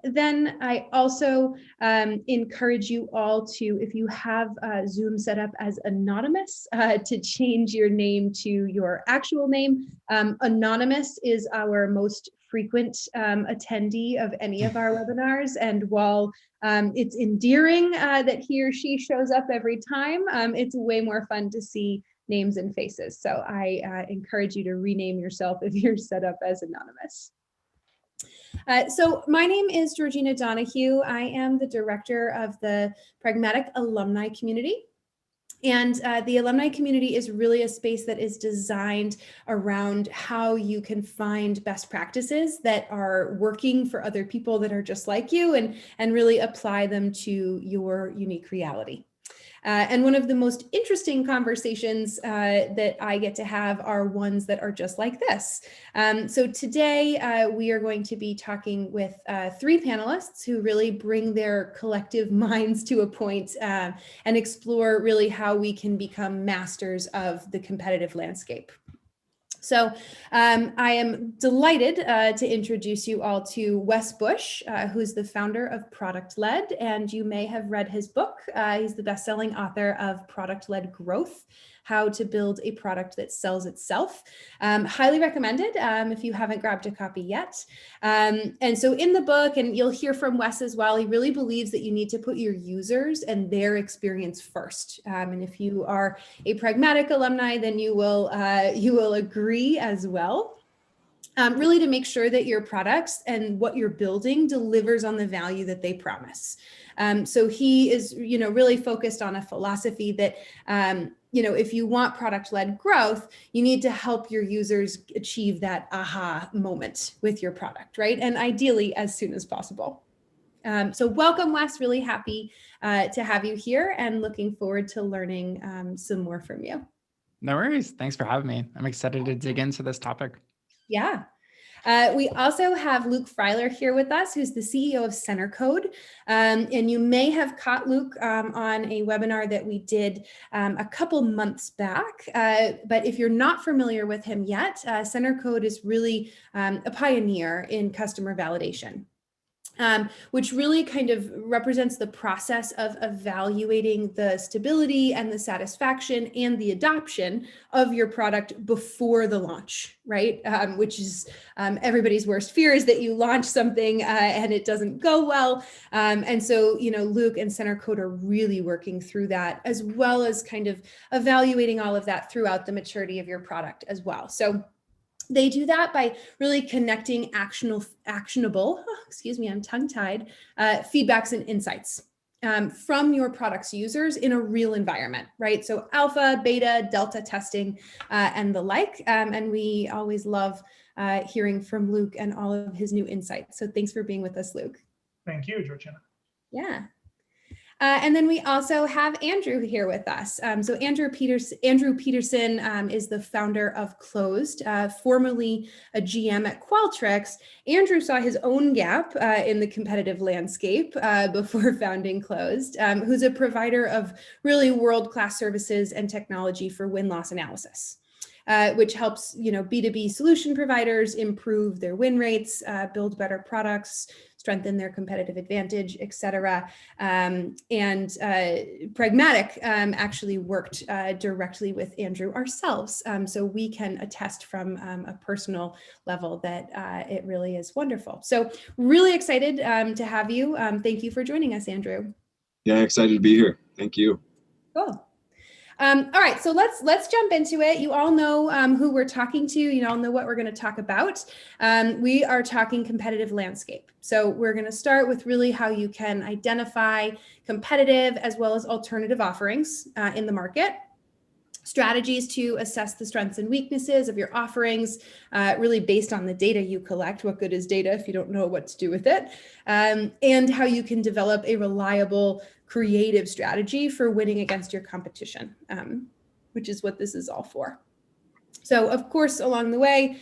then I also encourage you all to, if you have Zoom set up as anonymous, to change your name to your actual name. Anonymous is our most frequent attendee of any of our webinars. And while it's endearing that he or she shows up every time, it's way more fun to see names and faces. So I encourage you to rename yourself if you're set up as anonymous. So my name is Georgina Donahue. I am the director of the Pragmatic Alumni Community. And the alumni community is really a space that is designed around how you can find best practices that are working for other people that are just like you, and really apply them to your unique reality. And one of the most interesting conversations that I get to have are ones that are just like this. So today we are going to be talking with three panelists who really bring their collective minds to a point and explore really how we can become masters of the competitive landscape. So I am delighted to introduce you all to Wes Bush, who's the founder of Product Led, and you may have read his book. He's the best-selling author of Product Led Growth: How to Build a Product That Sells Itself. Highly recommended if you haven't grabbed a copy yet. And so in the book, and you'll hear from Wes as well, he really believes that you need to put your users and their experience first. And if you are a pragmatic alumni, then you will agree as well. Really to make sure that your products and what you're building delivers on the value that they promise. So he is, really focused on a philosophy that, if you want product-led growth, you need to help your users achieve that aha moment with your product, right? And ideally as soon as possible. So welcome, Wes. Really happy to have you here and looking forward to learning some more from you. No worries. Thanks for having me. I'm excited to dig into this topic. Yeah. We also have Luke Freiler here with us, who's the CEO of Center Code. And you may have caught Luke on a webinar that we did a couple months back. But if you're not familiar with him yet, Center Code is really a pioneer in customer validation. Which really kind of represents the process of evaluating the stability and the satisfaction and the adoption of your product before the launch, right? Which is everybody's worst fear, is that you launch something and it doesn't go well. And so, Luke and Center Code are really working through that, as well as kind of evaluating all of that throughout the maturity of your product as well. So they do that by really connecting actionable, I'm tongue-tied, feedbacks and insights from your product's users in a real environment, right? So alpha, beta, delta testing, and the like. And we always love hearing from Luke and all of his new insights. So thanks for being with us, Luke. Thank you, Georgina. Yeah. And then we also have Andrew here with us. So Andrew Peterson is the founder of Closed, formerly a GM at Qualtrics. Andrew saw his own gap in the competitive landscape before founding Closed, who's a provider of really world-class services and technology for win-loss analysis. Which helps B2B solution providers improve their win rates, build better products, strengthen their competitive advantage, et cetera. And Pragmatic actually worked directly with Andrew ourselves. So we can attest from a personal level that it really is wonderful. So really excited to have you. Thank you for joining us, Andrew. Yeah, excited to be here. Thank you. Cool. All right, so let's jump into it. You all know who we're talking to. You all know what we're going to talk about. We are talking competitive landscape. So we're going to start with really how you can identify competitive as well as alternative offerings in the market. Strategies to assess the strengths and weaknesses of your offerings, really based on the data you collect. What good is data if you don't know what to do with it? And how you can develop a reliable, creative strategy for winning against your competition, which is what this is all for. So of course, along the way,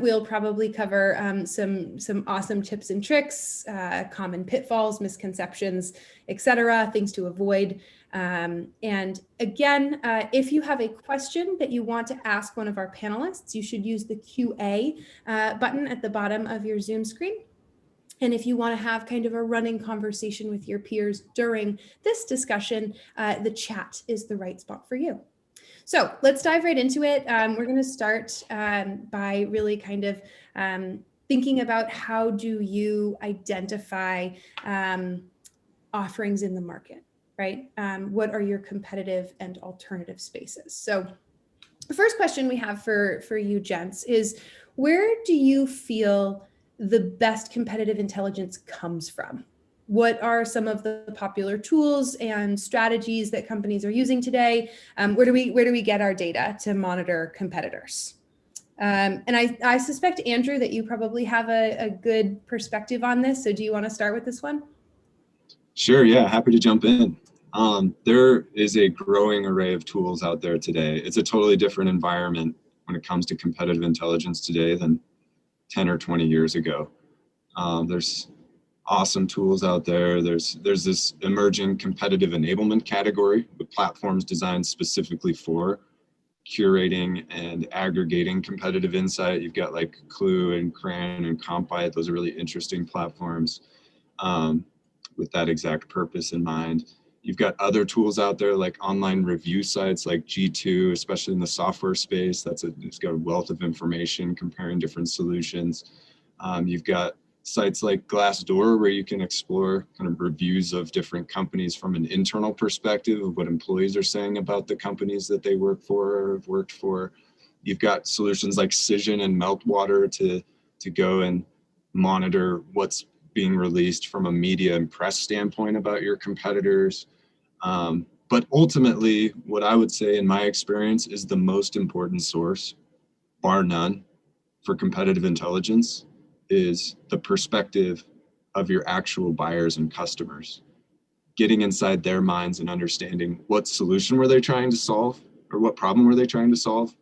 we'll probably cover some awesome tips and tricks, common pitfalls, misconceptions, etc., things to avoid. And again, if you have a question that you want to ask one of our panelists, you should use the QA button at the bottom of your Zoom screen. And if you want to have kind of a running conversation with your peers during this discussion, the chat is the right spot for you. So let's dive right into it. We're going to start by really kind of thinking about how do you identify offerings in the market, right? What are your competitive and alternative spaces? So the first question we have for you, gents, is where do you feel the best competitive intelligence comes from? What are some of the popular tools and strategies that companies are using today? Where do we get our data to monitor competitors? And I suspect, Andrew, that you probably have a good perspective on this. So do you want to start with this one? Sure, yeah, happy to jump in. There is a growing array of tools out there today. It's a totally different environment when it comes to competitive intelligence today than 10 or 20 years ago. There's awesome tools out there. There's this emerging competitive enablement category with platforms designed specifically for curating and aggregating competitive insight. You've got like Clue and Cran and Compite. Those are really interesting platforms with that exact purpose in mind. You've got other tools out there like online review sites like G2, especially in the software space. It's got a wealth of information comparing different solutions. You've got sites like Glassdoor where you can explore kind of reviews of different companies from an internal perspective of what employees are saying about the companies that they work for or have worked for. You've got solutions like Cision and Meltwater to go and monitor what's being released from a media and press standpoint about your competitors. But ultimately, what I would say in my experience is the most important source, bar none, for competitive intelligence is the perspective of your actual buyers and customers. Getting inside their minds and understanding what solution were they trying to solve or what problem were they trying to solve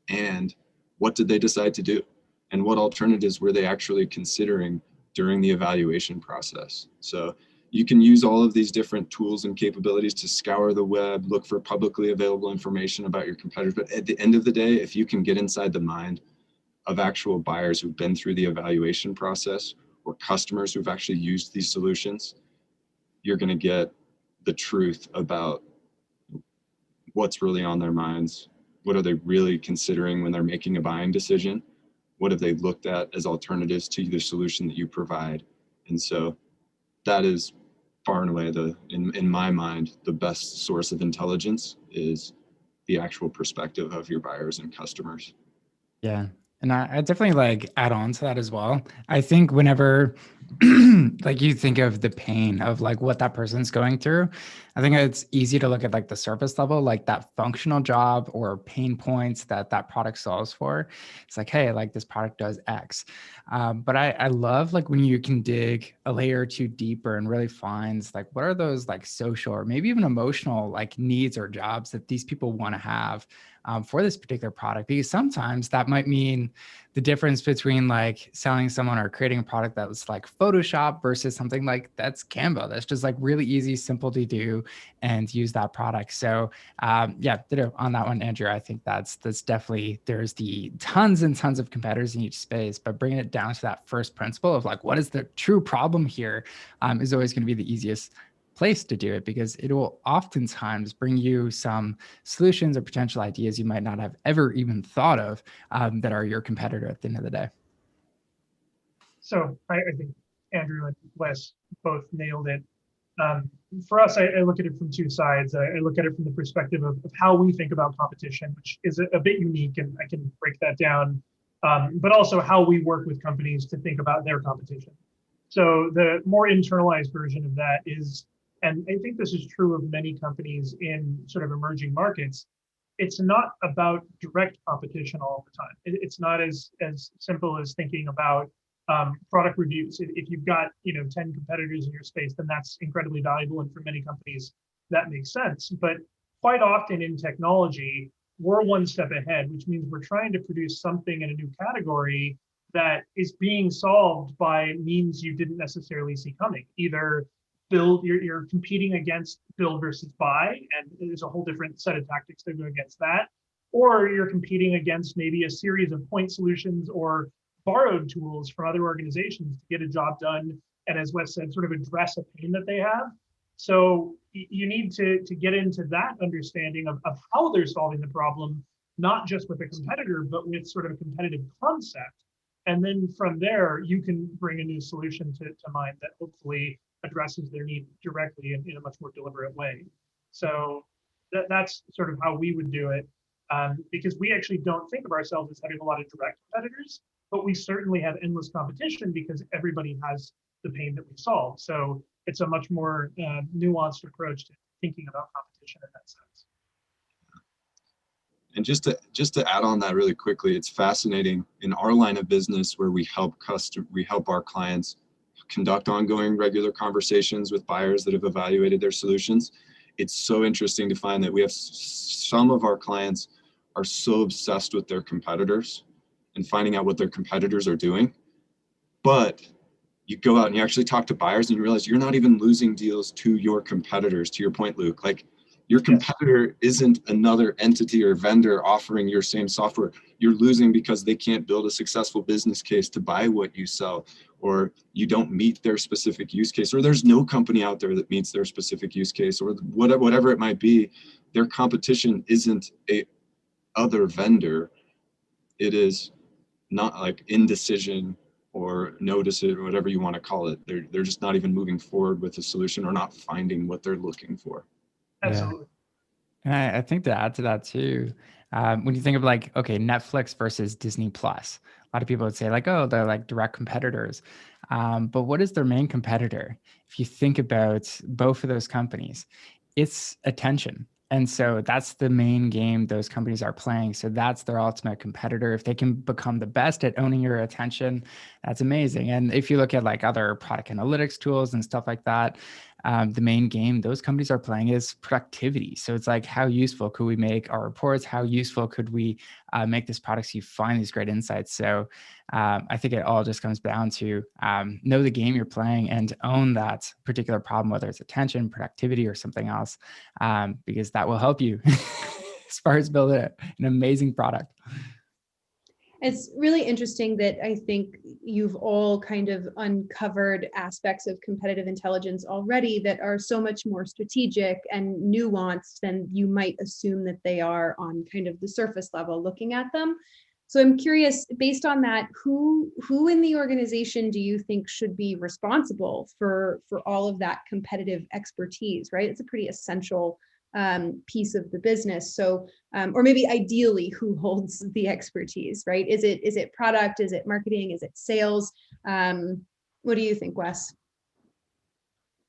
and what did they decide to do and what alternatives were they actually considering during the evaluation process. So you can use all of these different tools and capabilities to scour the web, look for publicly available information about your competitors. But at the end of the day, if you can get inside the mind of actual buyers who've been through the evaluation process or customers who've actually used these solutions, you're going to get the truth about what's really on their minds. What are they really considering when they're making a buying decision? What have they looked at as alternatives to the solution that you provide? And so that is far and away in my mind, the best source of intelligence is the actual perspective of your buyers and customers. Yeah. And I definitely like add on to that as well. I think whenever like you think of the pain of like what that person's going through, I think it's easy to look at like the surface level, like that functional job or pain points that that product solves for. It's like, hey, like this product does X. But I love like when you can dig a layer or two deeper and really finds like what are those like social or maybe even emotional like needs or jobs that these people want to have for this particular product, because sometimes that might mean the difference between like selling someone or creating a product that was like Photoshop versus something like that's Canva. That's just like really easy, simple to do and use that product. So yeah, on that one, Andrew, I think that's definitely, there's the tons and tons of competitors in each space, but bringing it down to that first principle of like, what is the true problem here is always going to be the easiest place to do it, because it will oftentimes bring you some solutions or potential ideas you might not have ever even thought of that are your competitor at the end of the day. So I think Andrew and Wes both nailed it. For us, I look at it from two sides. I look at it from the perspective of how we think about competition, which is a bit unique, and I can break that down, but also how we work with companies to think about their competition. So the more internalized version of that is, and I think this is true of many companies in sort of emerging markets, it's not about direct competition all the time. It's not as simple as thinking about product reviews. If you've got 10 competitors in your space, then that's incredibly valuable, and for many companies that makes sense. But quite often in technology, we're one step ahead, which means we're trying to produce something in a new category that is being solved by means you didn't necessarily see coming. Either you're competing against build versus buy, and there's a whole different set of tactics that go against that, or you're competing against maybe a series of point solutions or borrowed tools from other organizations to get a job done, and as Wes said, sort of address a pain that they have. So you need to get into that understanding of how they're solving the problem, not just with a competitor, but with sort of a competitive concept. And then from there, you can bring a new solution to mind that hopefully addresses their need directly in a much more deliberate way. So that's sort of how we would do it, because we actually don't think of ourselves as having a lot of direct competitors, but we certainly have endless competition because everybody has the pain that we solve. So it's a much more nuanced approach to thinking about competition in that sense. And just to add on that really quickly, it's fascinating in our line of business where we help our clients conduct ongoing regular conversations with buyers that have evaluated their solutions. It's so interesting to find that we have some of our clients are so obsessed with their competitors and finding out what their competitors are doing. But you go out and you actually talk to buyers and you realize you're not even losing deals to your competitors, to your point, Luke. Like, your competitor isn't another entity or vendor offering your same software. You're losing because they can't build a successful business case to buy what you sell, or you don't meet their specific use case, or there's no company out there that meets their specific use case, or whatever it might be. Their competition isn't a other vendor. It is not like indecision or no decision, or whatever you want to call it. They're just not even moving forward with a solution or not finding what they're looking for. Absolutely. Yeah. And I think to add to that too, when you think of like, okay, Netflix versus Disney Plus, a lot of people would say like, oh, they're like direct competitors. But what is their main competitor? If you think about both of those companies, it's attention. And so that's the main game those companies are playing. So that's their ultimate competitor. If they can become the best at owning your attention, that's amazing. And if you look at like other product analytics tools and stuff like that, the main game those companies are playing is productivity. So it's like, how useful could we make our reports? How useful could we make this product so you find these great insights? So I think it all just comes down to know the game you're playing and own that particular problem, whether it's attention, productivity, or something else, because that will help you as far as building an amazing product. It's really interesting that I think you've all kind of uncovered aspects of competitive intelligence already that are so much more strategic and nuanced than you might assume that they are on kind of the surface level looking at them. So I'm curious, based on that, who in the organization do you think should be responsible for all of that competitive expertise, right? It's a pretty essential piece of the business. So, or maybe ideally, who holds the expertise, right? Is it product? Is it marketing? Is it sales? What do you think, Wes?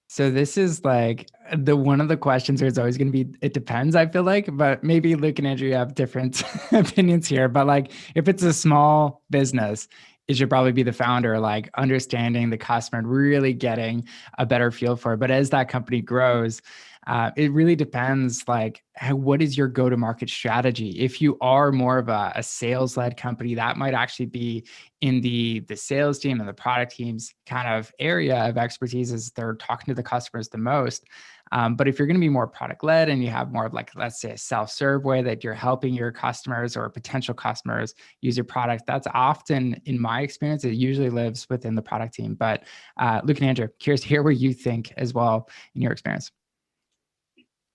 So this is like one of the questions where it's always going to be, it depends, I feel like, but maybe Luke and Andrew have different opinions here. But like, if it's a small business, it should probably be the founder, like understanding the customer and really getting a better feel for it. But as that company grows, it really depends, like, what is your go-to-market strategy? If you are more of a sales-led company, that might actually be in the sales team and the product team's kind of area of expertise, as they're talking to the customers the most. But if you're going to be more product-led and you have more of like, let's say, a self-serve way that you're helping your customers or potential customers use your product, that's often, in my experience, it usually lives within the product team. But Luke and Andrew, curious to hear what you think as well in your experience.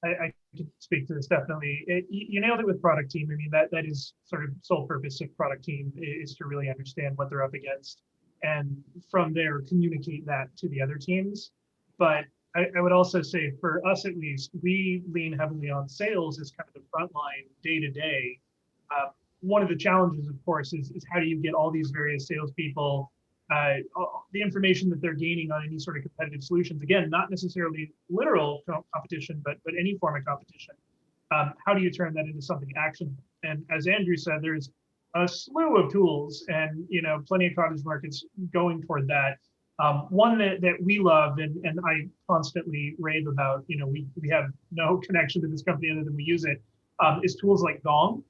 I can speak to this definitely. You nailed it with product team. I mean, that is sort of sole purpose of product team, is to really understand what they're up against, and from there communicate that to the other teams. But I would also say, for us at least, we lean heavily on sales as kind of the front line day to day. One of the challenges, of course, is how do you get all these various salespeople the information that they're gaining on any sort of competitive solutions. Again, not necessarily literal competition, but any form of competition. How do you turn that into something actionable? And as Andrew said, there's a slew of tools, and plenty of cottage markets going toward that. One that we love and I constantly rave about, we have no connection to this company other than we use it, is tools like Gong.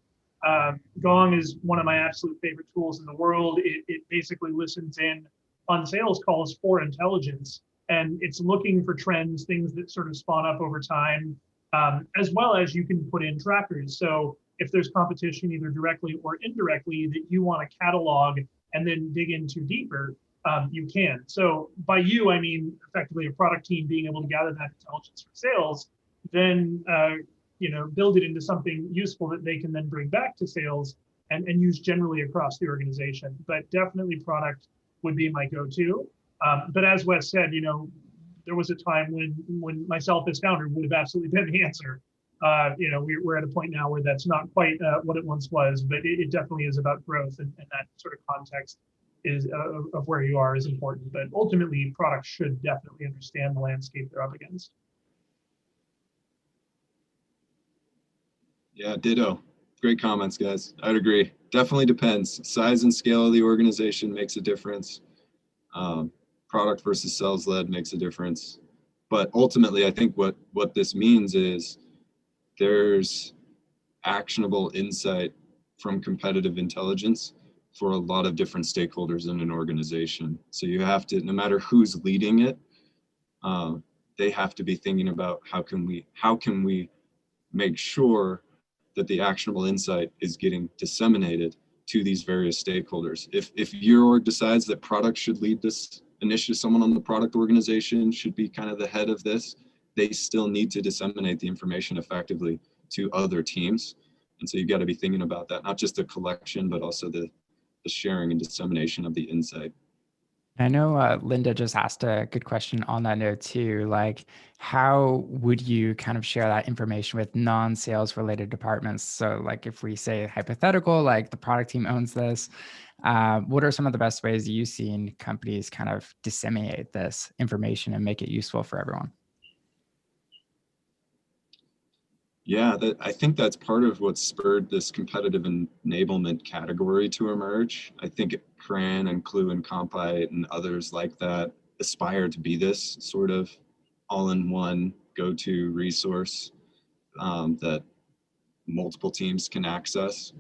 Gong is one of my absolute favorite tools in the world. It basically listens in on sales calls for intelligence, and it's looking for trends, things that sort of spawn up over time, as well as you can put in trackers. So if there's competition, either directly or indirectly, that you want to catalog and then dig into deeper, you can. So by you, I mean effectively a product team being able to gather that intelligence from sales, then build it into something useful that they can then bring back to sales and use generally across the organization. But definitely product would be my go-to. But as Wes said, there was a time when myself as founder would have absolutely been the answer. We're at a point now where that's not quite what it once was, but it definitely is about growth, and that sort of context is of where you are is important. But ultimately, products should definitely understand the landscape they're up against. Yeah, ditto. Great comments, guys. I'd agree. Definitely depends. Size and scale of the organization makes a difference. Product versus sales led makes a difference. But ultimately, I think what this means is there's actionable insight from competitive intelligence for a lot of different stakeholders in an organization. So you have to, no matter who's leading it, they have to be thinking about how can we make sure that the actionable insight is getting disseminated to these various stakeholders. If your org decides that product should lead this initiative, someone on the product organization should be kind of the head of this, they still need to disseminate the information effectively to other teams. And so you've got to be thinking about that, not just the collection, but also the sharing and dissemination of the insight. I know Linda just asked a good question on that note too. Like, how would you kind of share that information with non-sales related departments? So like if we say hypothetical, like the product team owns this, what are some of the best ways you've seen companies kind of disseminate this information and make it useful for everyone? Yeah, I think that's part of what spurred this competitive enablement category to emerge. I think CRAN and Clue and Compite and others like that aspire to be this sort of all-in-one go-to resource that multiple teams can access.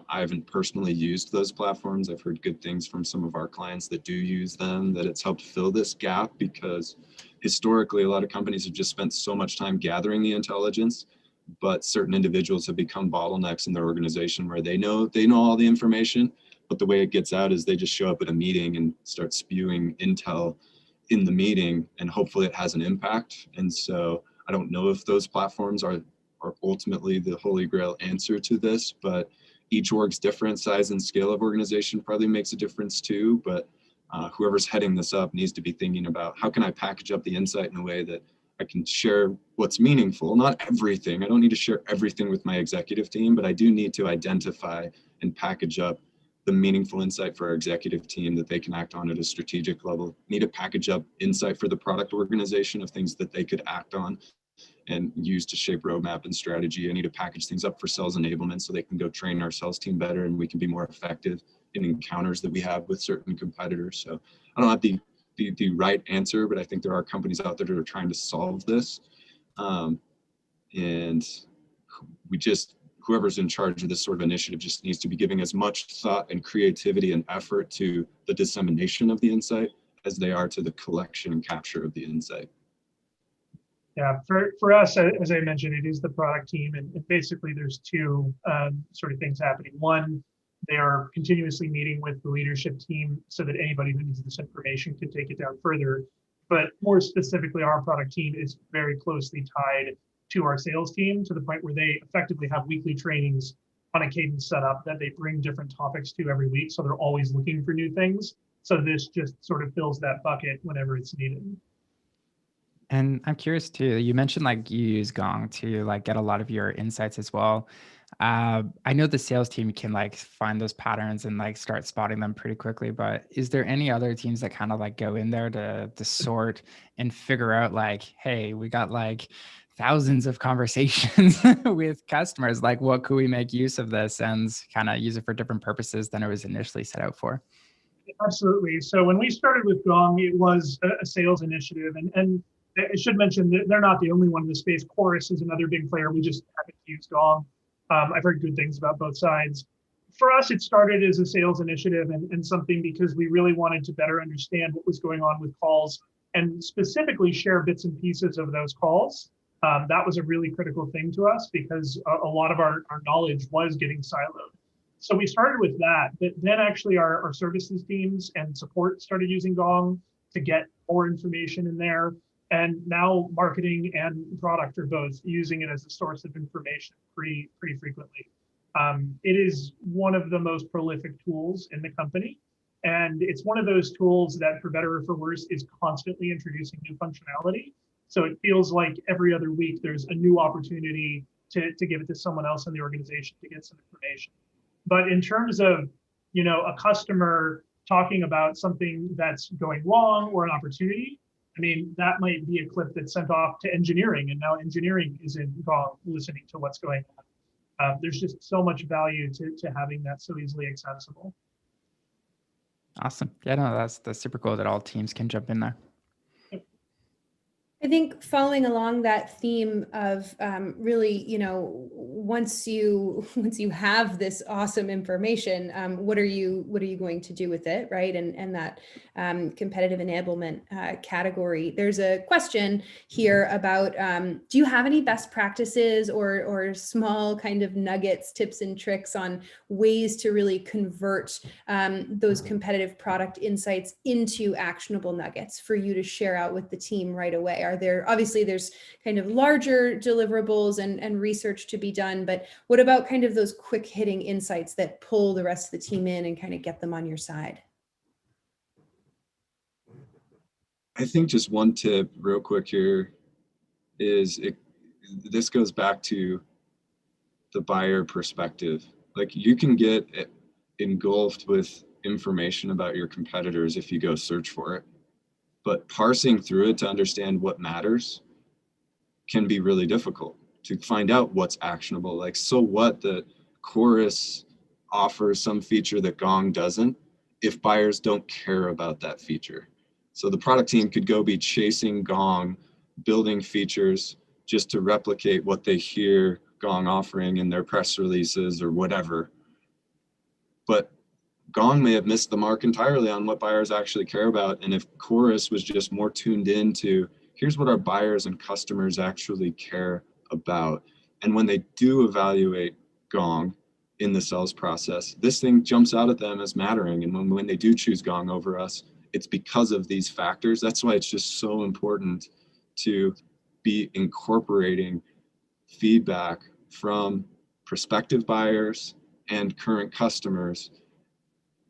I haven't personally used those platforms. I've heard good things from some of our clients that do use them, that it's helped fill this gap, because historically a lot of companies have just spent so much time gathering the intelligence, but certain individuals have become bottlenecks in their organization where they know all the information, but the way it gets out is they just show up at a meeting and start spewing intel in the meeting, and hopefully it has an impact. And so I don't know if those platforms are ultimately the Holy Grail answer to this, but each org's different. Size and scale of organization probably makes a difference too, but whoever's heading this up needs to be thinking about, how can I package up the insight in a way that I can share what's meaningful, not everything. I don't need to share everything with my executive team, but I do need to identify and package up the meaningful insight for our executive team that they can act on at a strategic level. Need to package up insight for the product organization of things that they could act on and use to shape roadmap and strategy. I need to package things up for sales enablement so they can go train our sales team better and we can be more effective in encounters that we have with certain competitors. So I don't have the right answer, but I think there are companies out there that are trying to solve this. And whoever's in charge of this sort of initiative just needs to be giving as much thought and creativity and effort to the dissemination of the insight as they are to the collection and capture of the insight. Yeah, for us, as I mentioned, it is the product team, and basically there's two sort of things happening. One, they are continuously meeting with the leadership team so that anybody who needs this information can take it down further. But more specifically, our product team is very closely tied to our sales team, to the point where they effectively have weekly trainings on a cadence set up that they bring different topics to every week. So they're always looking for new things. So this just sort of fills that bucket whenever it's needed. And I'm curious too, you mentioned like you use Gong to like get a lot of your insights as well. I know the sales team can like find those patterns and like start spotting them pretty quickly, but is there any other teams that kind of like go in there to sort and figure out like, hey, we got like thousands of conversations with customers, like what could we make use of this and kind of use it for different purposes than it was initially set out for? Absolutely. So when we started with Gong, it was a sales initiative, and I should mention that they're not the only one in the space. Chorus is another big player. We just haven't used Gong. I've heard good things about both sides. For us, it started as a sales initiative and something because we really wanted to better understand what was going on with calls and specifically share bits and pieces of those calls. That was a really critical thing to us because a lot of our knowledge was getting siloed. So we started with that, but then actually our services teams and support started using Gong to get more information in there. And now marketing and product are both using it as a source of information pretty frequently. It is one of the most prolific tools in the company. And it's one of those tools that, for better or for worse, is constantly introducing new functionality. So it feels like every other week there's a new opportunity to give it to someone else in the organization to get some information. But in terms of, a customer talking about something that's going wrong or an opportunity, I mean, that might be a clip that's sent off to engineering, and now engineering is in Gong listening to what's going on. There's just so much value to having that so easily accessible. Awesome. Yeah, no, that's super cool that all teams can jump in there. I think following along that theme of really, once you have this awesome information, what are you going to do with it, right? And that competitive enablement category. There's a question here about do you have any best practices or small kind of nuggets, tips and tricks on ways to really convert those competitive product insights into actionable nuggets for you to share out with the team right away? There's kind of larger deliverables and research to be done, but what about kind of those quick hitting insights that pull the rest of the team in and kind of get them on your side? I think just one tip real quick here is this goes back to the buyer perspective. Like, you can get engulfed with information about your competitors if you go search for it. But parsing through it to understand what matters can be really difficult to find out what's actionable. Like, so what the Chorus offers some feature that Gong doesn't if buyers don't care about that feature. So the product team could go be chasing Gong, building features just to replicate what they hear Gong offering in their press releases or whatever. But Gong may have missed the mark entirely on what buyers actually care about. And if Chorus was just more tuned into, here's what our buyers and customers actually care about. And when they do evaluate Gong in the sales process, this thing jumps out at them as mattering. And when they do choose Gong over us, it's because of these factors. That's why it's just so important to be incorporating feedback from prospective buyers and current customers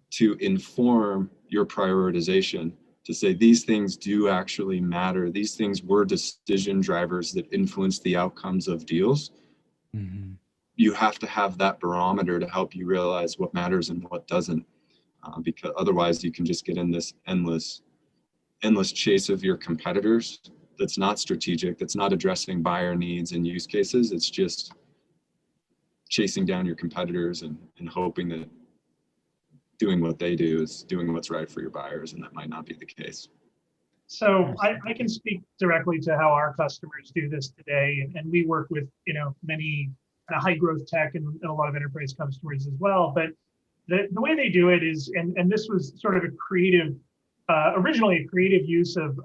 to inform your prioritization, to say these things do actually matter. These things were decision drivers that influence the outcomes of deals. Mm-hmm. You have to have that barometer to help you realize what matters and what doesn't, because otherwise you can just get in this endless chase of your competitors that's not strategic, that's not addressing buyer needs and use cases. It's just chasing down your competitors and hoping that doing what they do is doing what's right for your buyers, and that might not be the case. So I can speak directly to how our customers do this today, and we work with many high growth tech and a lot of enterprise customers as well. But the way they do it is, and this was sort of a creative, originally a creative use of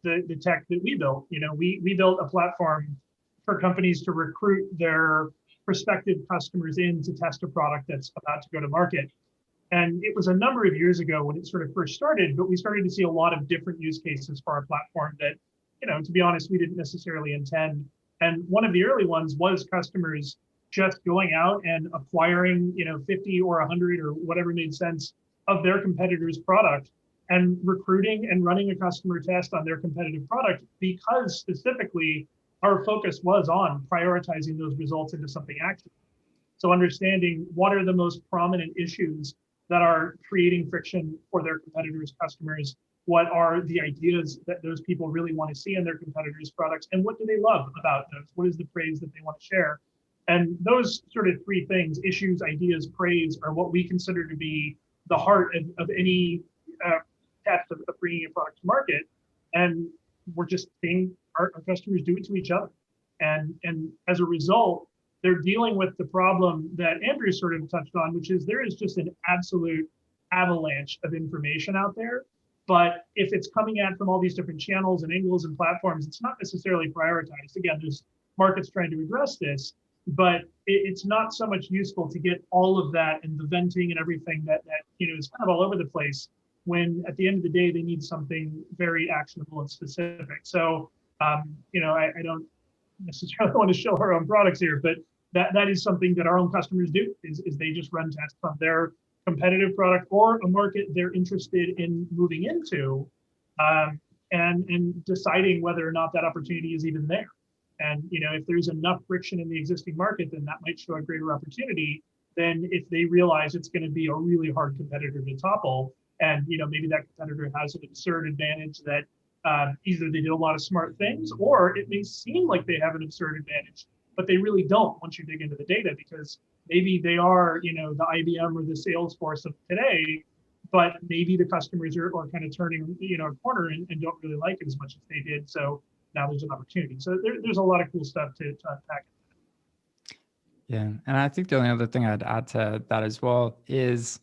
the tech that we built. We built a platform for companies to recruit their prospective customers in to test a product that's about to go to market. And it was a number of years ago when it sort of first started, but we started to see a lot of different use cases for our platform that, to be honest, we didn't necessarily intend. And one of the early ones was customers just going out and acquiring, 50 or 100 or whatever made sense of their competitor's product and recruiting and running a customer test on their competitive product, because specifically our focus was on prioritizing those results into something actionable. So understanding what are the most prominent issues that are creating friction for their competitors' customers, what are the ideas that those people really want to see in their competitors' products, and what do they love about those? What is the praise that they want to share? And those sort of three things, issues, ideas, praise, are what we consider to be the heart of any test of bringing a product to market. And we're just seeing our customers do it to each other. And as a result, they're dealing with the problem that Andrew sort of touched on, which is there is just an absolute avalanche of information out there. But if it's coming at from all these different channels and angles and platforms, it's not necessarily prioritized. Again, there's markets trying to address this, but it's not so much useful to get all of that and the venting and everything that is kind of all over the place, when at the end of the day they need something very actionable and specific. So I don't necessarily want to show our own products here, but that is something that our own customers do, is they just run tests on their competitive product or a market they're interested in moving into, and deciding whether or not that opportunity is even there. And if there's enough friction in the existing market, then that might show a greater opportunity than if they realize it's going to be a really hard competitor to topple. And maybe that competitor has an absurd advantage that either they did a lot of smart things, or it may seem like they have an absurd advantage, but they really don't once you dig into the data, because maybe they are the IBM or the Salesforce of today, but maybe the customers are kind of turning a corner and don't really like it as much as they did. So now there's an opportunity. So there's a lot of cool stuff to unpack. Yeah, and I think the only other thing I'd add to that as well is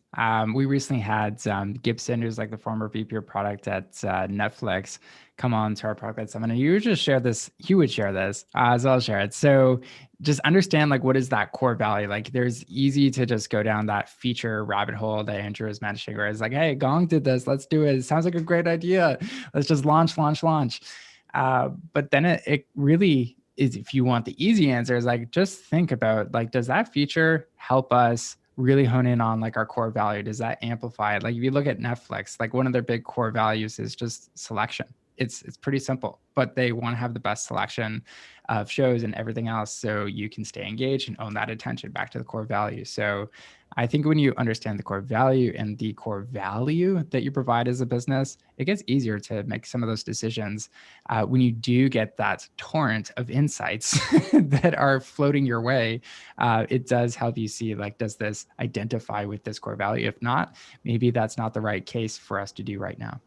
we recently had Gibson, who's like the former VP of product at Netflix, come on to our product summit, and he would share this, as I'll share it. So just understand like, what is that core value? Like there's easy to just go down that feature rabbit hole that Andrew was mentioning, where it's like, hey, Gong did this, let's do it. It sounds like a great idea. Let's just launch. But then it really is, if you want the easy answer, is like, just think about like, does that feature help us really hone in on like our core value? Does that amplify it? Like if you look at Netflix, like one of their big core values is just selection. It's pretty simple, but they want to have the best selection of shows and everything else, so you can stay engaged and own that attention, back to the core value. So I think when you understand the core value and the core value that you provide as a business, it gets easier to make some of those decisions when you do get that torrent of insights that are floating your way. It does help you see, like, does this identify with this core value? If not, maybe that's not the right case for us to do right now.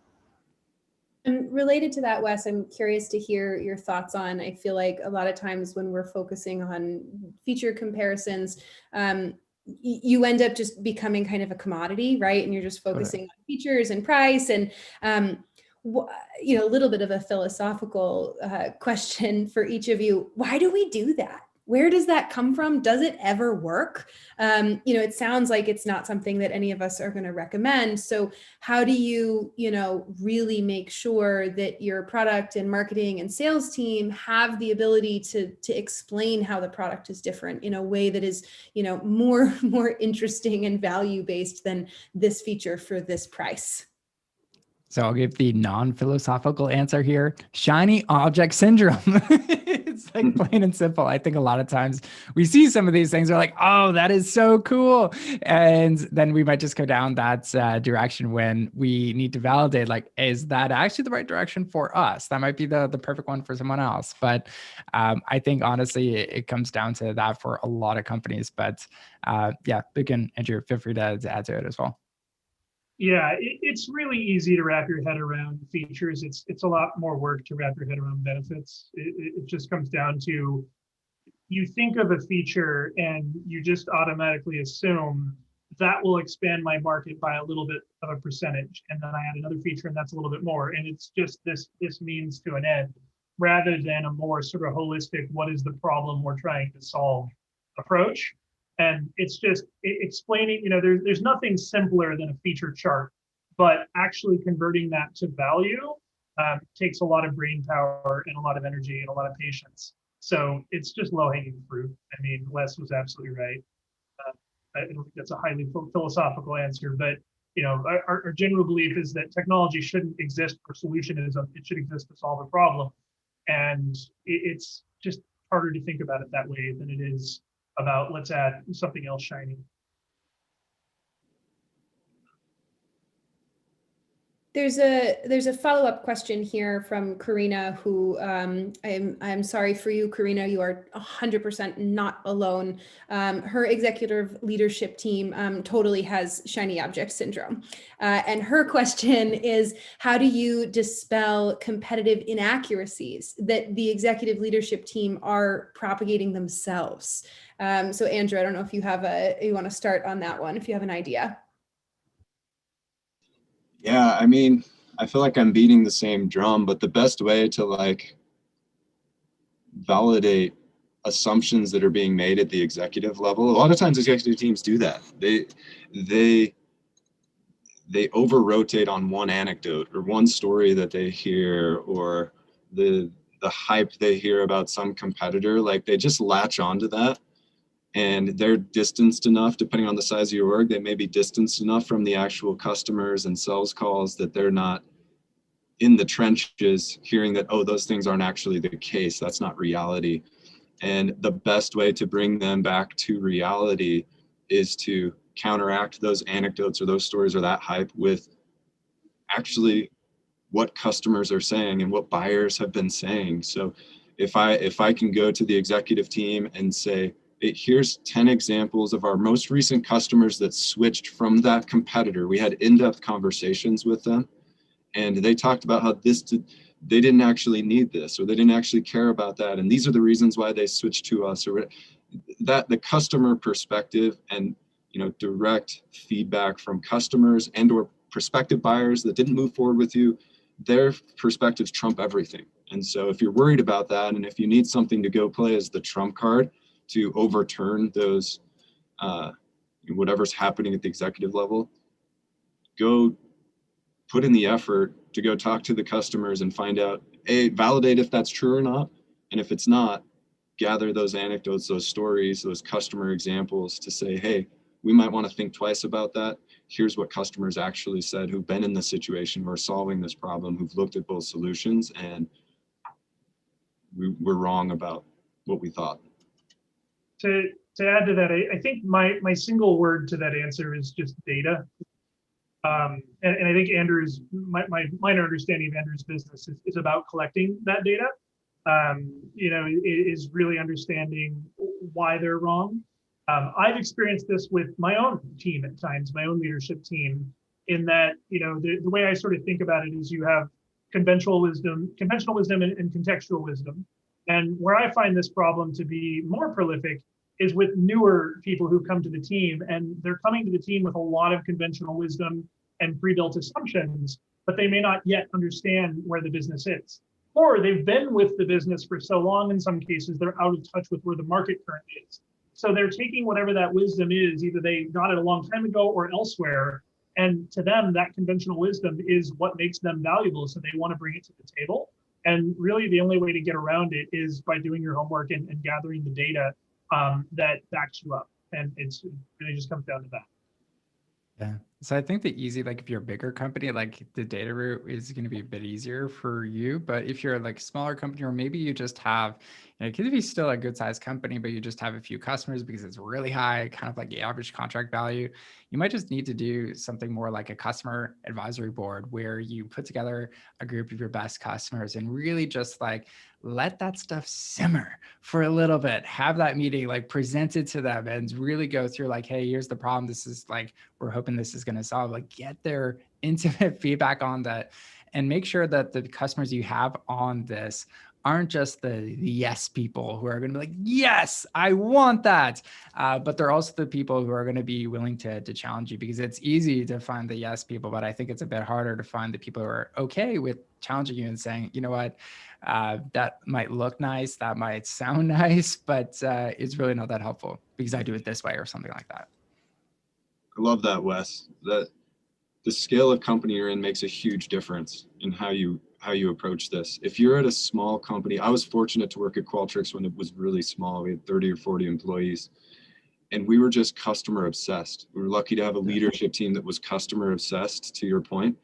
And related to that, Wes, I'm curious to hear your thoughts on, I feel like a lot of times when we're focusing on feature comparisons, you end up just becoming kind of a commodity, right? And you're just focusing on features and price. And, a little bit of a philosophical question for each of you. Why do we do that? Where does that come from? Does it ever work? It sounds like it's not something that any of us are going to recommend. So how do you, really make sure that your product and marketing and sales team have the ability to explain how the product is different in a way that is, more interesting and value-based than this feature for this price? So I'll give the non-philosophical answer here. Shiny object syndrome. It's like plain and simple. I think a lot of times we see some of these things, we're like, oh, that is so cool. And then we might just go down that direction when we need to validate, like, is that actually the right direction for us? That might be the perfect one for someone else. But I think honestly, it comes down to that for a lot of companies. But Andrew, feel free to add to it as well. Yeah, it's really easy to wrap your head around features. It's a lot more work to wrap your head around benefits. It just comes down to, you think of a feature and you just automatically assume that will expand my market by a little bit of a percentage. And then I add another feature and that's a little bit more. And it's just this means to an end, rather than a more sort of holistic, what is the problem we're trying to solve approach. And it's just explaining, there's nothing simpler than a feature chart, but actually converting that to value takes a lot of brain power and a lot of energy and a lot of patience. So it's just low-hanging fruit. I mean, Wes was absolutely right. I don't think that's a highly philosophical answer, but our general belief is that technology shouldn't exist for solutionism. It should exist to solve a problem. And it's just harder to think about it that way than it is about let's add something else shiny. There's a follow-up question here from Karina, who I'm sorry for you, Karina. You are 100% not alone. Her executive leadership team totally has shiny object syndrome. And her question is, how do you dispel competitive inaccuracies that the executive leadership team are propagating themselves? So Andrew, I don't know if you want to start on that one, if you have an idea. Yeah, I mean, I feel like I'm beating the same drum, but the best way to like validate assumptions that are being made at the executive level. A lot of times executive teams do that. They over rotate on one anecdote or one story that they hear, or the hype they hear about some competitor. Like they just latch onto that, and they're distanced enough, depending on the size of your org, they may be distanced enough from the actual customers and sales calls that they're not in the trenches hearing that, oh, those things aren't actually the case. That's not reality. And the best way to bring them back to reality is to counteract those anecdotes or those stories or that hype with actually what customers are saying and what buyers have been saying. So if I can go to the executive team and say, hey, here's 10 examples of our most recent customers that switched from that competitor. We had in-depth conversations with them, and they talked about how they didn't actually need this, or they didn't actually care about that, and these are the reasons why they switched to us. Or that the customer perspective and direct feedback from customers and or prospective buyers that didn't move forward with you, their perspectives trump everything. And so if you're worried about that, and if you need something to go play as the trump card to overturn those whatever's happening at the executive level, go put in the effort to go talk to the customers and find out, validate if that's true or not. And if it's not, gather those anecdotes, those stories, those customer examples to say, hey, we might want to think twice about that. Here's what customers actually said who've been in this situation, who are solving this problem, who've looked at both solutions, and we're wrong about what we thought. To add to that, I think my single word to that answer is just data. And I think Andrew's, my understanding of Andrew's business is about collecting that data. Is really understanding why they're wrong. I've experienced this with my own team at times, my own leadership team, in that, the way I sort of think about it is you have conventional wisdom and contextual wisdom. And where I find this problem to be more prolific is with newer people who come to the team, and they're coming to the team with a lot of conventional wisdom and pre-built assumptions, but they may not yet understand where the business is. Or they've been with the business for so long, in some cases, they're out of touch with where the market currently is. So they're taking whatever that wisdom is, either they got it a long time ago or elsewhere, and to them, that conventional wisdom is what makes them valuable, so they want to bring it to the table. And really, the only way to get around it is by doing your homework and gathering the data that backs you up. And it really just comes down to that. Yeah. So I think the easy, like if you're a bigger company, like the data route is going to be a bit easier for you. But if you're like a smaller company, or maybe you just have, it could be still a good sized company, but you just have a few customers because it's really high, kind of like the average contract value, you might just need to do something more like a customer advisory board where you put together a group of your best customers and really just like let that stuff simmer for a little bit, have that meeting, like present it to them and really go through like, hey, here's the problem. This is like, we're hoping this is going to solve, like get their intimate feedback on that, and make sure that the customers you have on this aren't just the yes people who are going to be like, yes, I want that. But they're also the people who are going to be willing to challenge you, because it's easy to find the yes people, but I think it's a bit harder to find the people who are okay with challenging you and saying, you know what, that might look nice, that might sound nice, but it's really not that helpful because I do it this way or something like that. I love that, Wes. That the scale of company you're in makes a huge difference in how you approach this. If you're at a small company, I was fortunate to work at Qualtrics when it was really small. We had 30 or 40 employees, and we were just customer obsessed. We were lucky to have a leadership team that was customer obsessed, to your point.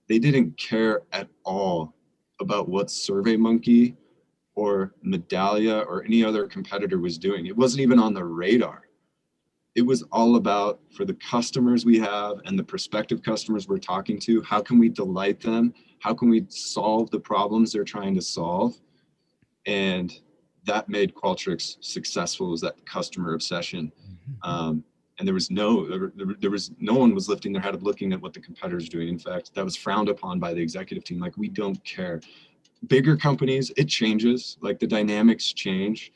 They didn't care at all about what SurveyMonkey or Medallia or any other competitor was doing. It wasn't even on the radar. It was all about, for the customers we have and the prospective customers we're talking to, how can we delight them? How can we solve the problems they're trying to solve? And that made Qualtrics successful, was that customer obsession. And there was no one was lifting their head up looking at what the competitors doing. In fact, that was frowned upon by the executive team. Like, we don't care. Bigger companies, it changes, like the dynamics change.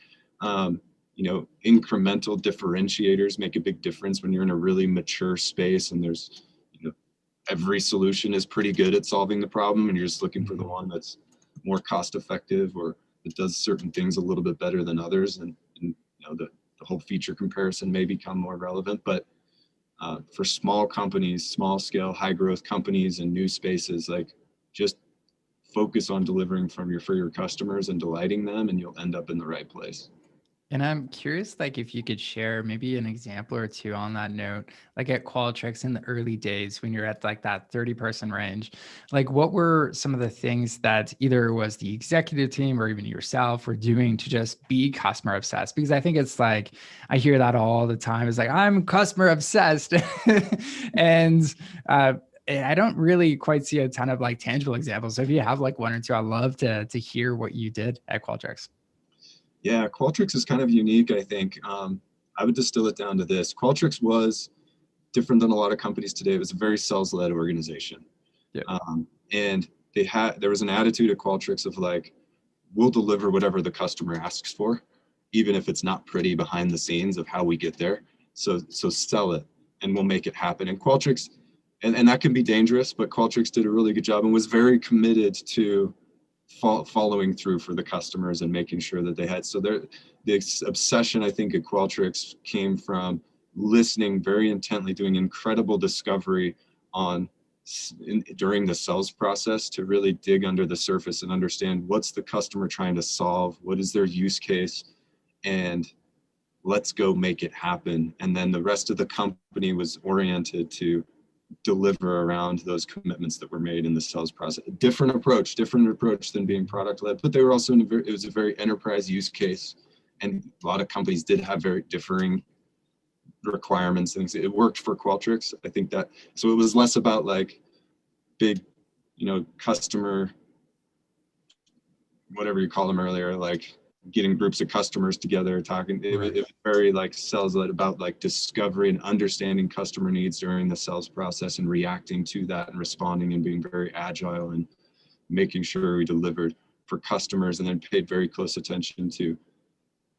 Incremental differentiators make a big difference when you're in a really mature space and there's, every solution is pretty good at solving the problem and you're just looking for the one that's more cost effective or that does certain things a little bit better than others. And the whole feature comparison may become more relevant. But for small companies, small scale, high growth companies and new spaces, like just focus on delivering for your customers and delighting them, and you'll end up in the right place. And I'm curious, like, if you could share maybe an example or two on that note, like at Qualtrics in the early days when you're at like that 30-person range, like what were some of the things that either was the executive team or even yourself were doing to just be customer obsessed? Because I think it's like, I hear that all the time. It's like, I'm customer obsessed. And I don't really quite see a ton of like tangible examples. So if you have like one or two, I'd love to hear what you did at Qualtrics. Yeah, Qualtrics is kind of unique, I think. I would distill it down to this. Qualtrics was different than a lot of companies today. It was a very sales-led organization. Yeah. And there was an attitude at Qualtrics of like, we'll deliver whatever the customer asks for, even if it's not pretty behind the scenes of how we get there. So sell it and we'll make it happen. And Qualtrics, and that can be dangerous, but Qualtrics did a really good job and was very committed to following through for the customers and making sure that they had. So the obsession, I think, at Qualtrics came from listening very intently, doing incredible discovery during the sales process to really dig under the surface and understand what's the customer trying to solve, what is their use case, and let's go make it happen. And then the rest of the company was oriented to deliver around those commitments that were made in the sales process. Different approach than being product led, but they were also it was a very enterprise use case, and a lot of companies did have very differing requirements and things. It worked for Qualtrics. I think that, so it was less about like big, customer, whatever you call them earlier, like getting groups of customers together, talking. It was very like sales led, about like discovery and understanding customer needs during the sales process and reacting to that and responding and being very agile and making sure we delivered for customers, and then paid very close attention to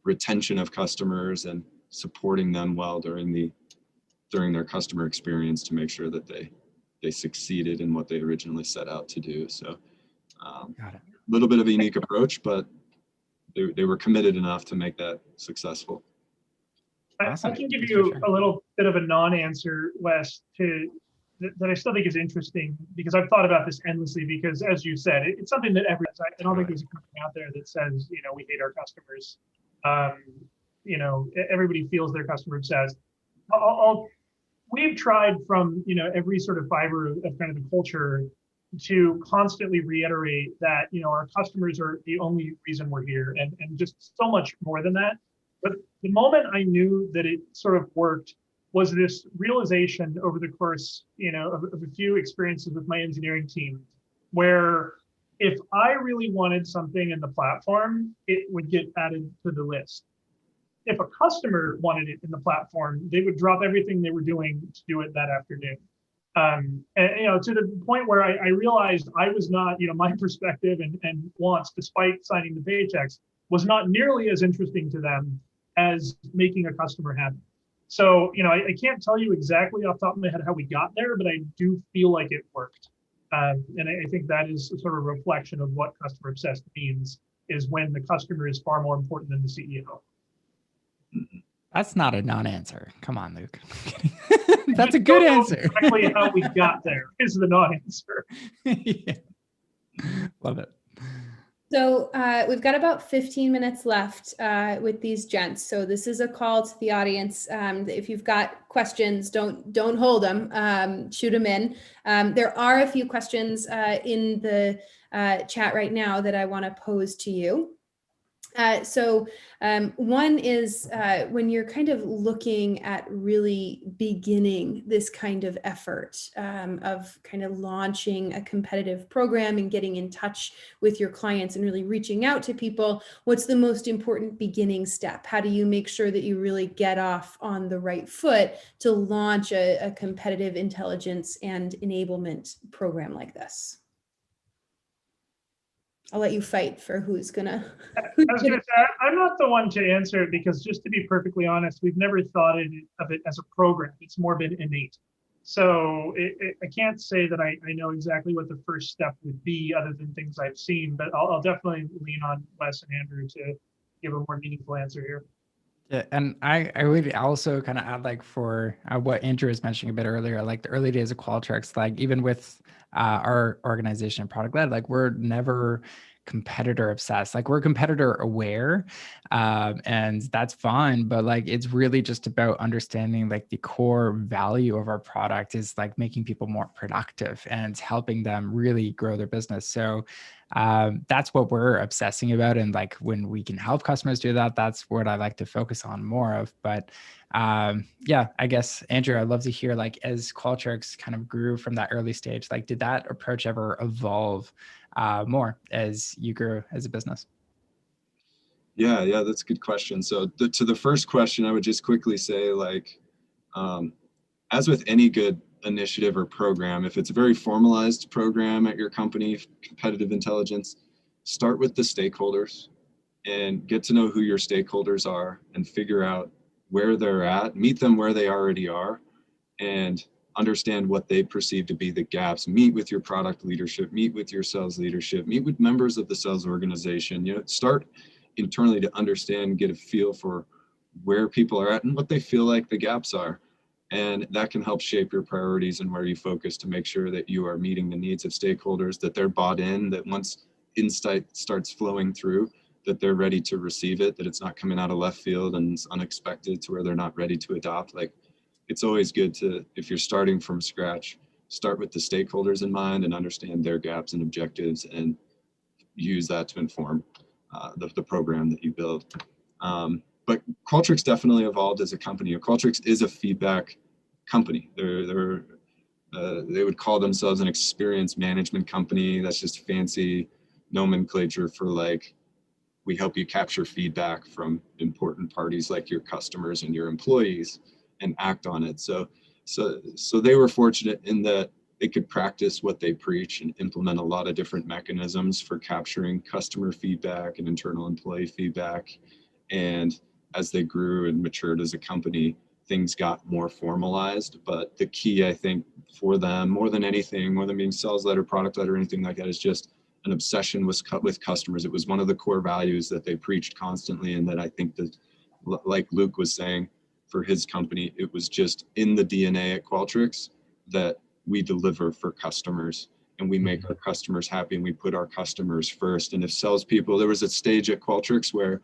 retention of customers and supporting them well during their customer experience to make sure that they succeeded in what they originally set out to do. So Got it. a little bit of a unique approach, but they were committed enough to make that successful. Awesome. I can give Thanks you for sharing. a little bit of a non-answer, Wes, that I still think is interesting, because I've thought about this endlessly, because as you said, it's something that I don't think there's a company out there that says, we hate our customers. Everybody feels they're customer obsessed. We've tried from, every sort of fiber of kind of the culture to constantly reiterate that, our customers are the only reason we're here, and just so much more than that. But the moment I knew that it sort of worked was this realization over the course, of a few experiences with my engineering team, where if I really wanted something in the platform, it would get added to the list. If a customer wanted it in the platform, they would drop everything they were doing to do it that afternoon. And to the point where I realized I was not, my perspective and wants, despite signing the paychecks, was not nearly as interesting to them as making a customer happy. So, I can't tell you exactly off the top of my head how we got there, but I do feel like it worked. And I think that is sort of a reflection of what customer obsessed means, is when the customer is far more important than the CEO. That's not a non-answer. Come on, Luke. That's a good answer. Exactly how we got there is the non-answer. Yeah. Love it. So we've got about 15 minutes left with these gents. So this is a call to the audience. If you've got questions, don't hold them. Shoot them in. There are a few questions in the chat right now that I want to pose to you. So one is when you're kind of looking at really beginning this kind of effort of kind of launching a competitive program and getting in touch with your clients and really reaching out to people, what's the most important beginning step? How do you make sure that you really get off on the right foot to launch a competitive intelligence and enablement program like this? I'll let you fight for who's gonna. I was going to say, I'm not the one to answer it, because just to be perfectly honest, we've never thought of it as a program. It's more been innate. So I can't say that I know exactly what the first step would be, other than things I've seen, but I'll definitely lean on Wes and Andrew to give a more meaningful answer here. Yeah, and I would also kind of add like for what Andrew was mentioning a bit earlier, like the early days of Qualtrics, like even with our organization product led, like we're never competitor obsessed, like we're competitor aware, and that's fine, but like it's really just about understanding like the core value of our product is like making people more productive and helping them really grow their business. So that's what we're obsessing about, and like when we can help customers do that, that's what I like to focus on more of. But yeah, I guess Andrew, I'd love to hear, like, as Qualtrics kind of grew from that early stage, like did that approach ever evolve more as you grew as a business? Yeah, that's a good question. So to the first question, I would just quickly say, like, as with any good initiative or program, if it's a very formalized program at your company, competitive intelligence, start with the stakeholders and get to know who your stakeholders are and figure out where they're at, meet them where they already are, and understand what they perceive to be the gaps. Meet with your product leadership, meet with your sales leadership, meet with members of the sales organization. Start internally to understand, get a feel for where people are at and what they feel like the gaps are. And that can help shape your priorities and where you focus to make sure that you are meeting the needs of stakeholders, that they're bought in, that once insight starts flowing through, that they're ready to receive it, that it's not coming out of left field and it's unexpected to where they're not ready to adopt. Like, it's always good to, if you're starting from scratch, start with the stakeholders in mind and understand their gaps and objectives and use that to inform the program that you build. But Qualtrics definitely evolved as a company. Qualtrics is a feedback company. They would call themselves an experience management company. That's just fancy nomenclature for, like, we help you capture feedback from important parties like your customers and your employees and act on it. So they were fortunate in that they could practice what they preach and implement a lot of different mechanisms for capturing customer feedback and internal employee feedback. And as they grew and matured as a company, things got more formalized. But the key, I think, for them, more than anything, more than being sales led or product led or anything like that, is just an obsession with customers. It was one of the core values that they preached constantly, and that I think that, like Luke was saying, for his company, it was just in the DNA at Qualtrics that we deliver for customers and we make our customers happy and we put our customers first. And if salespeople, there was a stage at Qualtrics where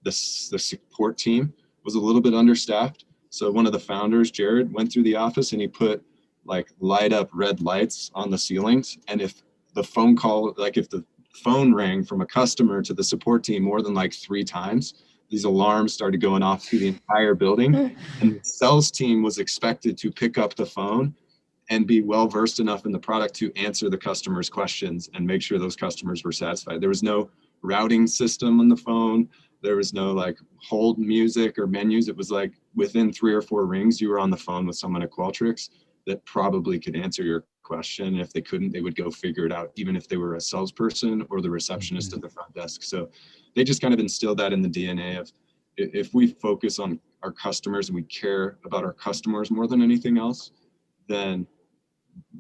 the support team was a little bit understaffed. So one of the founders, Jared, went through the office and he put like light up red lights on the ceilings. And if the phone call, like if the phone rang from a customer to the support team more than like 3 times, these alarms started going off through the entire building. And the sales team was expected to pick up the phone and be well versed enough in the product to answer the customer's questions and make sure those customers were satisfied. There was no routing system on the phone. There was no like hold music or menus. It was like within 3 or 4 rings, you were on the phone with someone at Qualtrics that probably could answer your question. If they couldn't, they would go figure it out, even if they were a salesperson or the receptionist at the front desk. So they just kind of instilled that in the DNA of, if we focus on our customers and we care about our customers more than anything else, then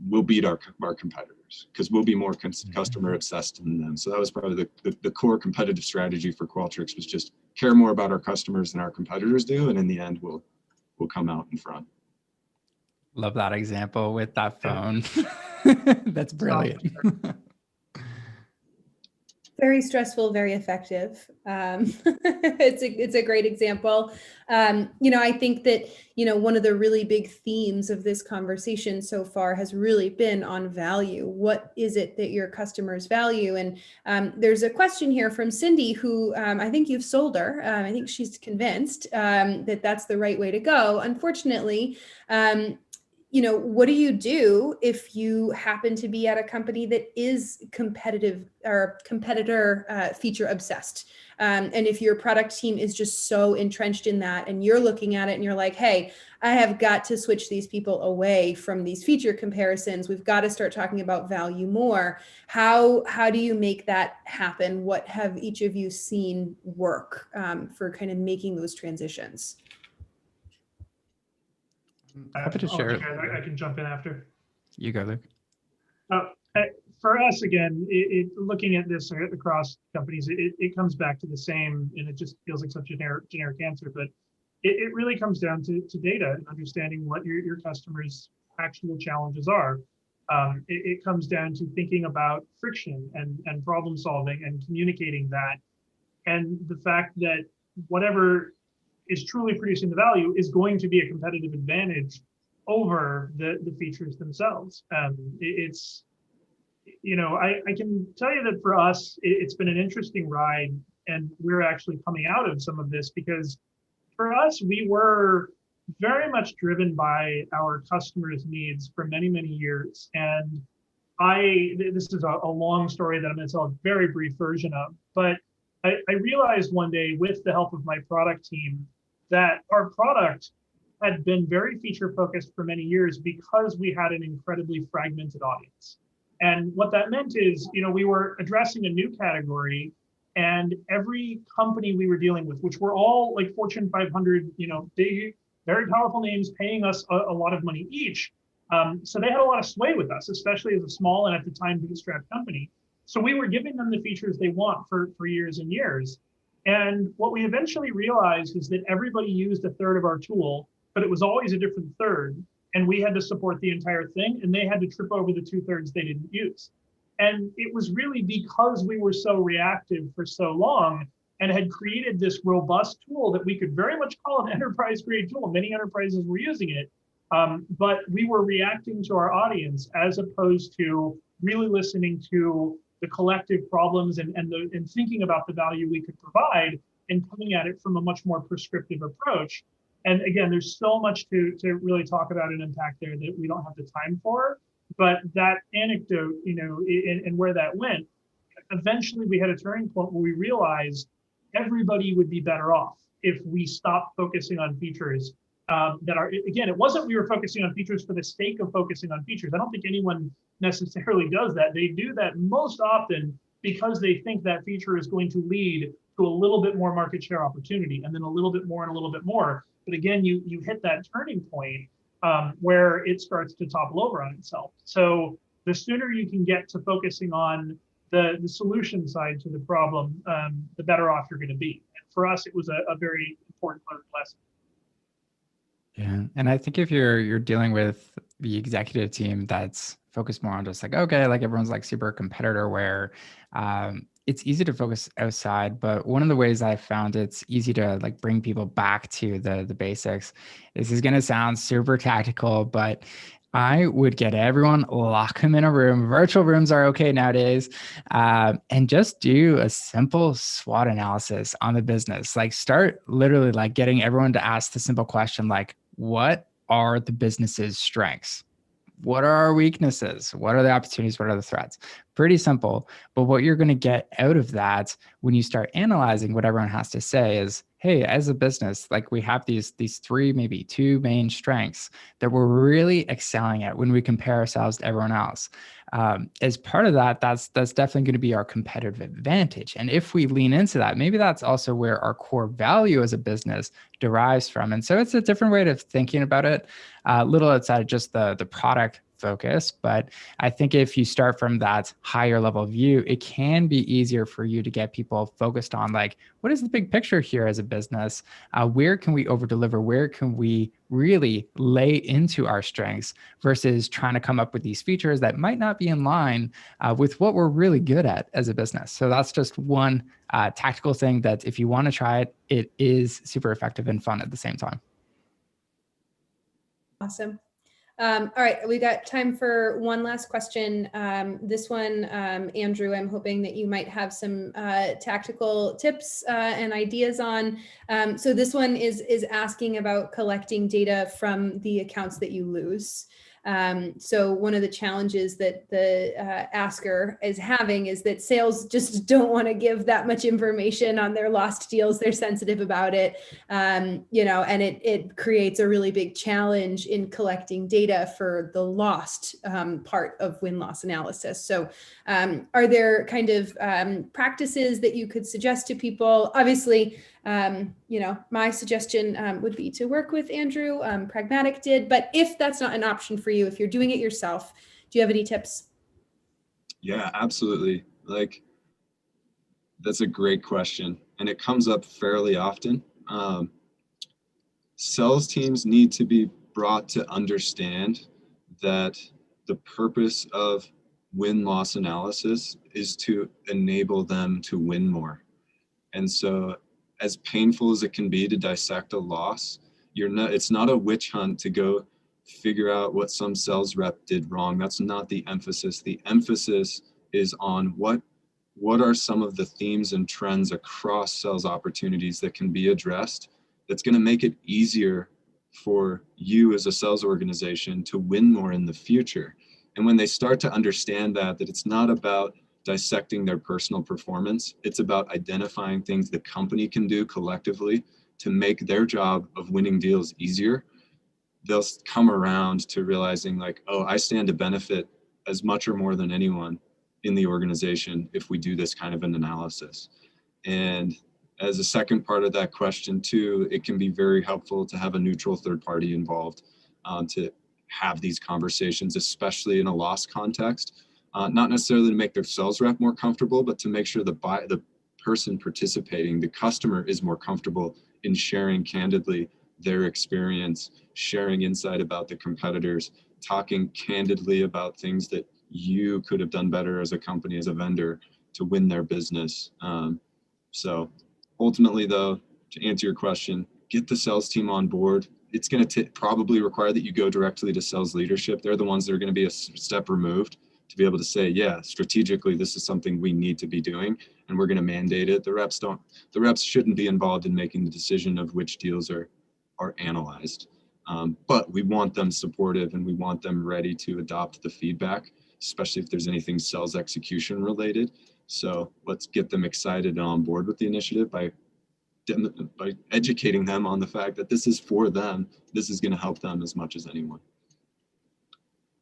we'll beat our competitors because we'll be more customer obsessed than them. So that was probably the core competitive strategy for Qualtrics, was just care more about our customers than our competitors do. And in the end, we'll come out in front. Love that example with that phone. That's brilliant. Very stressful, very effective. It's a great example. I think that, one of the really big themes of this conversation so far has really been on value. What is it that your customers value? And there's a question here from Cindy, who I think you've sold her. I think she's convinced that that's the right way to go. Unfortunately, what do you do if you happen to be at a company that is competitive or competitor feature obsessed? And if your product team is just so entrenched in that, and you're looking at it and you're like, hey, I have got to switch these people away from these feature comparisons. We've got to start talking about value more. How do you make that happen? What have each of you seen work for kind of making those transitions? Happy to share. I can jump in after. You go, Luke. For us, again, looking at this across companies, it comes back to the same, and it just feels like such a generic answer. But it really comes down to data and understanding what your customers' actual challenges are. It comes down to thinking about friction and problem solving and communicating that, and the fact that whatever is truly producing the value is going to be a competitive advantage over the features themselves. It's, I can tell you that for us, it's been an interesting ride, and we're actually coming out of some of this because for us, we were very much driven by our customers' needs for many, many years. And this is a long story that I'm going to tell a very brief version of, but I realized one day with the help of my product team that our product had been very feature focused for many years because we had an incredibly fragmented audience. And what that meant is, we were addressing a new category, and every company we were dealing with, which were all like Fortune 500, big, very powerful names paying us a lot of money each. So they had a lot of sway with us, especially as a small and at the time bootstrap company. So we were giving them the features they want for years and years. And what we eventually realized is that everybody used a third of our tool, but it was always a different third. And we had to support the entire thing, and they had to trip over the 2/3 they didn't use. And it was really because we were so reactive for so long and had created this robust tool that we could very much call an enterprise grade tool. Many enterprises were using it, but we were reacting to our audience as opposed to really listening to the collective problems and thinking about the value we could provide and coming at it from a much more prescriptive approach. And again, there's so much to really talk about and unpack there that we don't have the time for. But that anecdote, and where that went, eventually we had a turning point where we realized everybody would be better off if we stopped focusing on features that are, again, it wasn't we were focusing on features for the sake of focusing on features. I don't think anyone necessarily does that. They do that most often because they think that feature is going to lead to a little bit more market share opportunity, and then a little bit more and a little bit more. But again, you hit that turning point where it starts to topple over on itself. So the sooner you can get to focusing on the solution side to the problem, the better off you're going to be. And for us, it was a very important learned lesson. Yeah, and I think if you're dealing with the executive team that's focused more on just like, okay, like everyone's like super competitor where it's easy to focus outside, but one of the ways I found it's easy to like bring people back to the basics. This is going to sound super tactical, but I would get everyone, lock them in a room. Virtual rooms are okay nowadays, and just do a simple SWOT analysis on the business. Like start literally like getting everyone to ask the simple question, like, what are the business's strengths? What are our weaknesses? What are the opportunities? What are the threats? Pretty simple. But what you're going to get out of that when you start analyzing what everyone has to say is, hey, as a business, like we have these three, maybe two main strengths that we're really excelling at when we compare ourselves to everyone else. As part of that, that's definitely going to be our competitive advantage. And if we lean into that, maybe that's also where our core value as a business derives from. And so it's a different way of thinking about it, a little outside of just the product focus. But I think if you start from that higher level view, it can be easier for you to get people focused on like, what is the big picture here as a business? Where can we over deliver? Where can we really lay into our strengths versus trying to come up with these features that might not be in line with what we're really good at as a business? So that's just one tactical thing that if you want to try it, it is super effective and fun at the same time. Awesome. All right, we got time for one last question. This one, Andrew, I'm hoping that you might have some tactical tips and ideas on. So this one is asking about collecting data from the accounts that you lose. So one of the challenges that the asker is having is that sales just don't want to give that much information on their lost deals. They're sensitive about it, and it creates a really big challenge in collecting data for the lost part of win-loss analysis. So are there kind of practices that you could suggest to people? Obviously, my suggestion would be to work with Andrew. Pragmatic did, but if that's not an option for you, if you're doing it yourself, do you have any tips? Yeah, absolutely. Like, that's a great question, and it comes up fairly often. sales teams need to be brought to understand that the purpose of win-loss analysis is to enable them to win more. And so as painful as it can be to dissect a loss, it's not a witch hunt to go figure out what some sales rep did wrong. That's not the emphasis. The emphasis is on what are some of the themes and trends across sales opportunities that can be addressed that's going to make it easier for you as a sales organization to win more in the future. And when they start to understand that it's not about dissecting their personal performance, it's about identifying things the company can do collectively to make their job of winning deals easier, they'll come around to realizing like, oh, I stand to benefit as much or more than anyone in the organization if we do this kind of an analysis. And as a second part of that question too, it can be very helpful to have a neutral third party involved to have these conversations, especially in a loss context, not necessarily to make their sales rep more comfortable, but to make sure the person participating, the customer, is more comfortable in sharing candidly their experience, sharing insight about the competitors, talking candidly about things that you could have done better as a company, as a vendor, to win their business. So ultimately though, to answer your question, get the sales team on board. It's going to probably require that you go directly to sales leadership. They're the ones that are going to be a step removed to be able to say, yeah, strategically, this is something we need to be doing, and we're going to mandate it. The reps shouldn't be involved in making the decision of which deals are analyzed. But we want them supportive and we want them ready to adopt the feedback, especially if there's anything sales execution related. So let's get them excited and on board with the initiative by educating them on the fact that this is for them. This is going to help them as much as anyone.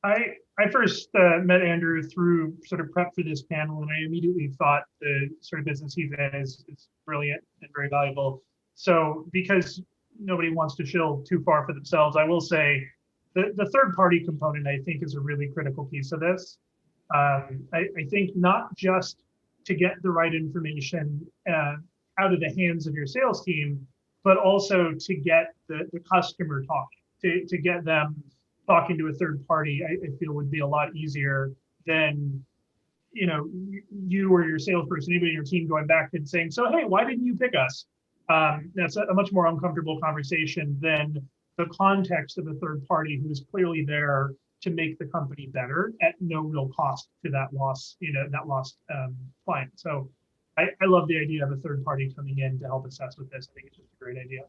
I first met Andrew through sort of prep for this panel, and I immediately thought the sort of business he's in is brilliant and very valuable. So because nobody wants to shill too far for themselves, I will say the third party component, I think, is a really critical piece of this. I think not just to get the right information out of the hands of your sales team, but also to get the customer talking, to get them talking to a third party, I feel would be a lot easier than, you or your salesperson, anybody in your team going back and saying, so, hey, why didn't you pick us? That's a much more uncomfortable conversation than the context of a third party who is clearly there to make the company better at no real cost to that lost client. So I love the idea of a third party coming in to help assess with this. I think it's just a great idea.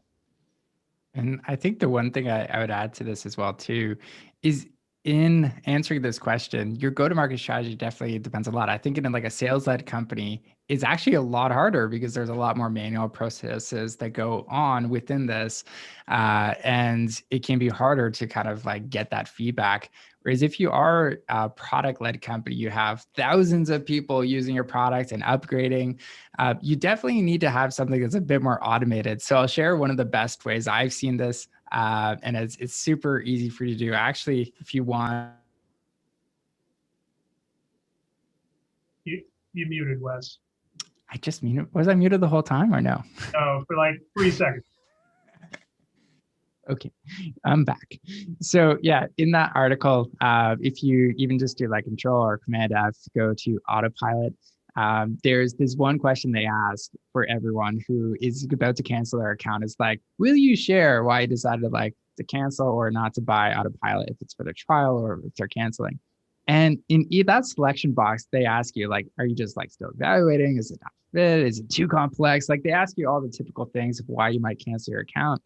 And I think the one thing I would add to this as well too is, in answering this question, your go-to-market strategy definitely depends a lot. I think in like a sales-led company, it's actually a lot harder because there's a lot more manual processes that go on within this. And it can be harder to kind of like get that feedback. Whereas if you are a product-led company, you have thousands of people using your product and upgrading, you definitely need to have something that's a bit more automated. So I'll share one of the best ways I've seen this. And it's super easy for you to do. Actually, if you want. You muted, Wes. I just muted. Was I muted the whole time or no? No, for like 3 seconds. Okay, I'm back. So yeah, in that article, if you even just do like Control or Command F, go to autopilot, there's this one question they ask for everyone who is about to cancel their account. Is like, will you share why you decided to cancel or not to buy autopilot, if it's for the trial or if they're canceling? And in that selection box, they ask you like, are you just like still evaluating? Is it not fit? Is it too complex? Like they ask you all the typical things of why you might cancel your account.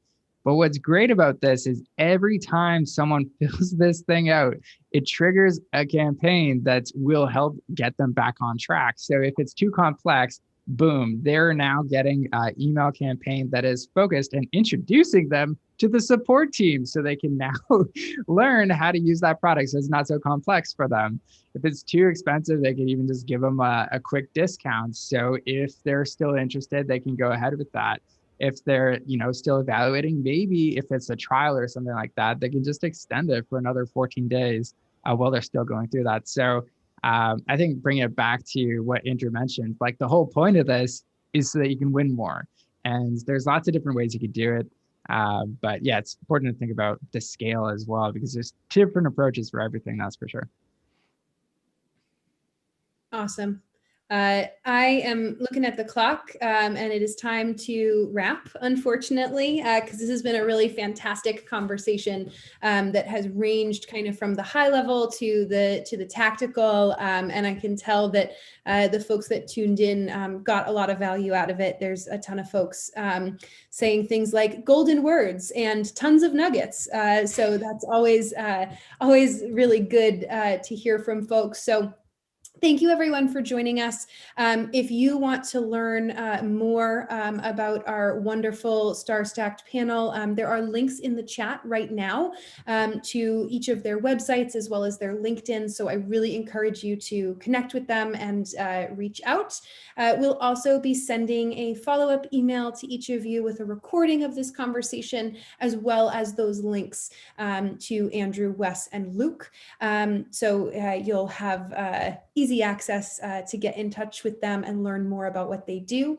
But what's great about this is every time someone fills this thing out, it triggers a campaign that will help get them back on track. So if it's too complex, boom, they're now getting an email campaign that is focused and introducing them to the support team so they can now learn how to use that product so it's not so complex for them. If it's too expensive, they can even just give them a quick discount. So if they're still interested, they can go ahead with that. If they're, still evaluating, maybe if it's a trial or something like that, they can just extend it for another 14 days while they're still going through that. So I think bringing it back to what Andrew mentioned, like the whole point of this is so that you can win more. And there's lots of different ways you could do it. But yeah, it's important to think about the scale as well, because there's different approaches for everything, that's for sure. Awesome. I am looking at the clock, and it is time to wrap, unfortunately, because this has been a really fantastic conversation that has ranged kind of from the high level to the tactical, and I can tell that the folks that tuned in got a lot of value out of it. There's a ton of folks saying things like golden words and tons of nuggets, so that's always really good to hear from folks. So thank you everyone for joining us. If you want to learn more about our wonderful Star Stacked panel, there are links in the chat right now to each of their websites as well as their LinkedIn. So I really encourage you to connect with them and reach out. We'll also be sending a follow-up email to each of you with a recording of this conversation, as well as those links to Andrew, Wes, and Luke. So you'll have easy access to get in touch with them and learn more about what they do.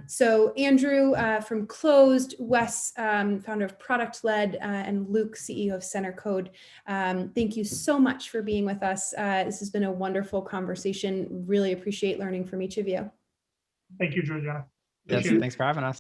So Andrew from Closed, Wes, founder of Product Led, and Luke, CEO of Center Code. Thank you so much for being with us. This has been a wonderful conversation. Really appreciate learning from each of you. Thank you, Georgiana. Yes, thanks for having us.